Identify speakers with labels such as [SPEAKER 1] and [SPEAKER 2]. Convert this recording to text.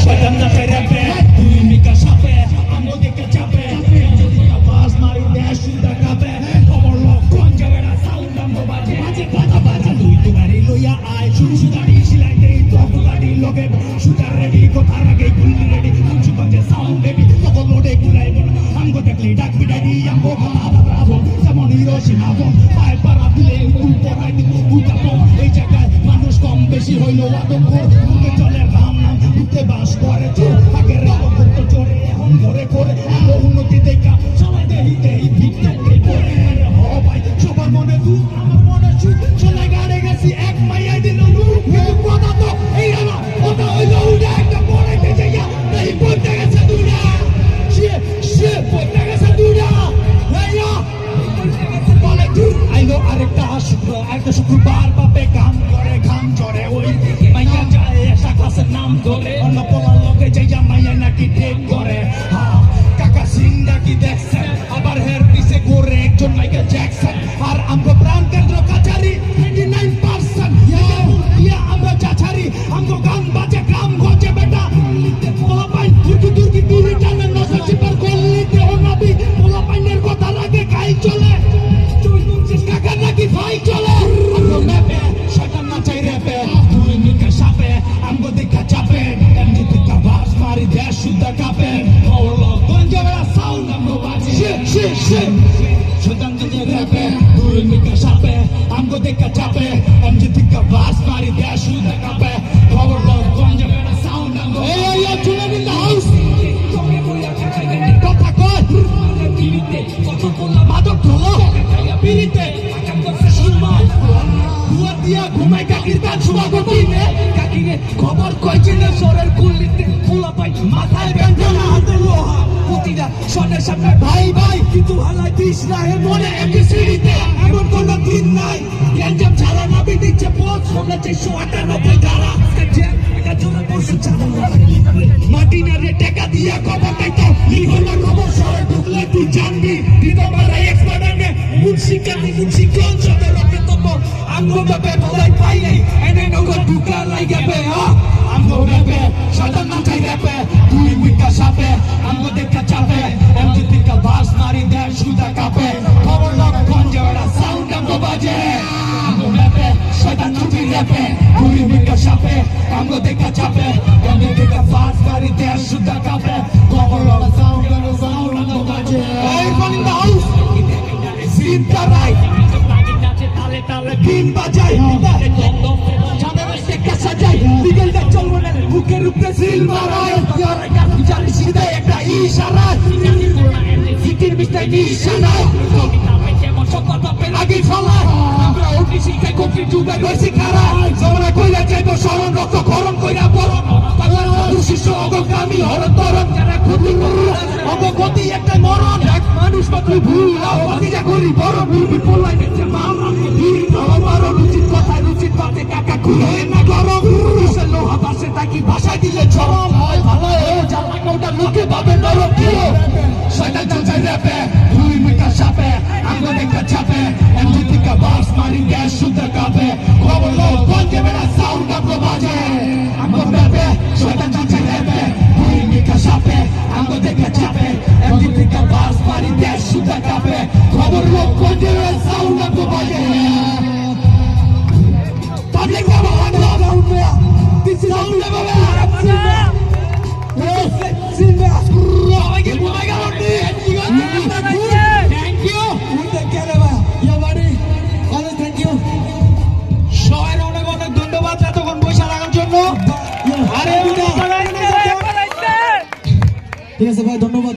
[SPEAKER 1] শয়তান নাচে র্যাপে তুই মিকা সাপে আমগো দিকে চাপে বাস মারি দেশ সুদা কাপে খবর লক্ষণ যাবে না সাউন্ড আমগো বাজে বাজে বাজা বাজা তুই তো গাড়ি লইয়া আয় শুরু সুদারি সিলাই দেই তো গাড়ি লগে সুদার রেডি কথার আগে গুলি রেডি কুচি বাজে সাউন্ড রেডি তখন লোডে গুলাইব না আমগো দেখলি ডাক বিডাই আমগো ব্রাভো যেমন হিরোশিমা বোম পায় পারা দিলে উল পড়াই দিব উল্টাবো এই জায়গায় মানুষ কম বেশি হইলো আদমপুর মুখে চলে রাম নাম উঠতে বাস করে চোর আগে রাম করতো চোরে এখন ঘরে করে উন্নতি দেখা সবাই দেহি দেহি ভিড়তে পড়ে হ ভাই সবার মনে তুই আমার মনে তুই চলে গাড়ে গেছি এক মাইয়া দিল লু কিন্তু কথা তো এই আমার কথা হইলো উড়ে একটা পড়াইতে যাইয়া এই পড়তে গেছে দুরা সে পড়তে গেছে দুরা বলে তুই আইলো আরেকটা শুক্রবার বাপে গান করে ঘাম চড়ে ওই মাইয়া যায় একটা ক্লাসের নাম ধরে অন্য পোলার লোকে যাইয়া মাইয়া নাকি ঠিক করে কাকা সিং নাকি দেখছেন আবার হের পিছে ঘুরে একজন মাইকেল জ্যাকসন আর আমরা প্রাণ কেন্দ্র কাছারি 99% আমরা চাছারি আমরা গান বাজে গ্রাম গজে বেটা পোলা পাই তুর্কি বিড়ি টানে নজর চিপার গল্লিতে ও নবী পোলা পাইনের কথা লাগে খাই চলে কাকা নাকি ভাই চলে আমগো ম্যাপে শয়তান নাচাই র্যাপে তুই মিকা সাপে আমগো দেখা চাপে এমনি দেখা বাস মারি দেশ সুদ্ধা কাপে হলো গঞ্জেরা সাউন্ড আমগো বাজে শয়তান নাচাই র্যাপে তুই মিকা সাপে আমগো দেখা চাপে এমনি দেখা বাস মারি দেশ সুদ্ধা কাপে হলো গঞ্জেরা সাউন্ড আমগো এই চলে ইন দ্য হাউস কথা কই পিরিতে কত কোলা মাদক ধলো পিরিতে দিয়া ঘুমাই কাকির গান শোনা গতিনে কাকিরে খবর কইছিলে সরের কুলিতে ফুলা পাই মাথায় বেঁধে হাতে লোহা প্রতিটা সনের সামনে ভাই ভাই কিন্তু হালাই দিস না হে মনে এবিসিডিতে এমন কোন দিন নাই গ্যাঞ্জাম ছাড়া না বিদিচ্ছে পথ শোনা 498 ধারা এটা জোরে পশু চালা মাটি না রে টাকা দিয়া খবর নাই তো লিখো না খবর সরে ঢুকলে তুই জানবি দিতে পারে এক্সপার্ট নে মুন্সি কোন সবে রকে তোমর আমগো বেবে ভলাই পাই নাই এনে নগর ঢুকা লাইগাবে আমগো বেবে শয়তান নাচাই র্যাপে তুই মিকা সাপে আমগো দেখা চাপে এমজি টিকা বাস মারি দেশ সুদা কাপে খবর লগ গঞ্জেরা সাউন্ড আমগো বাজে আমগো বেবে শয়তান নাচাই র্যাপে তুই মিকা সাপে আমগো দেখা চাপে এমজি টিকা বাস মারি দেশ সুদা কাপে খবর লগ সাউন্ড আমগো বাজে এই কোন ইন দ্য হাউস সিনটা রাইট তালে দিন বাজাই জানে বসে কাছে যাই বিকেলটা চলবো না বুকের উপরে সিল মারাই ইয়ারে গান জানি সিধা একটা ইশারা ফিকির বিস্তার নিশানা সকালটা পেলাগি ফলা আমরা উঠি শিখাই কফি ডুবে রইছি খারা জমরা কইলা যাইব শরণ রক্ত গরম কইরা বরণ পাগলা শিষ্য অগগামী হর তরণ যারা ক্ষতি অগগতি একটা মরণ এক মানুষ মাত্র ভুল বাতিজা করি বড় ভুল পলাই গেছে মাল উচিত কথা উচিত পাতে কাকা খুলে না গরম লোহা বাসে তাকি ভাষা দিলে চরম হয় ভালো জানা কোটা লোকে পাবে নরম কিলো শয়তান চাচাই র্যাপে তুই মিকা সাপে আমগো দেখা চাপে এমজি টিকা বাস মারি গ্যাস সুন্দর কাপে খবর লোক বলতে বেড়া সাউন্ড আমগো বাজে আমগো র্যাপে শয়তান চাচাই র্যাপে তুই মিকা সাপে আমগো দেখা চাপে এমজি টিকা বাস মারি গ্যাস সুন্দর কাপে খবর লোক বলতে বেড়া সাউন্ড আমগো বাজে Public level, I'm not there. This is all level. Silva. Oh my God. Thank you. We take care of your body. Always thank you. সবাই অনেক অনেক ধন্যবাদ এতক্ষণ বসে লাগার জন্য। আরে ঠিক আছে ভাই ধন্যবাদ।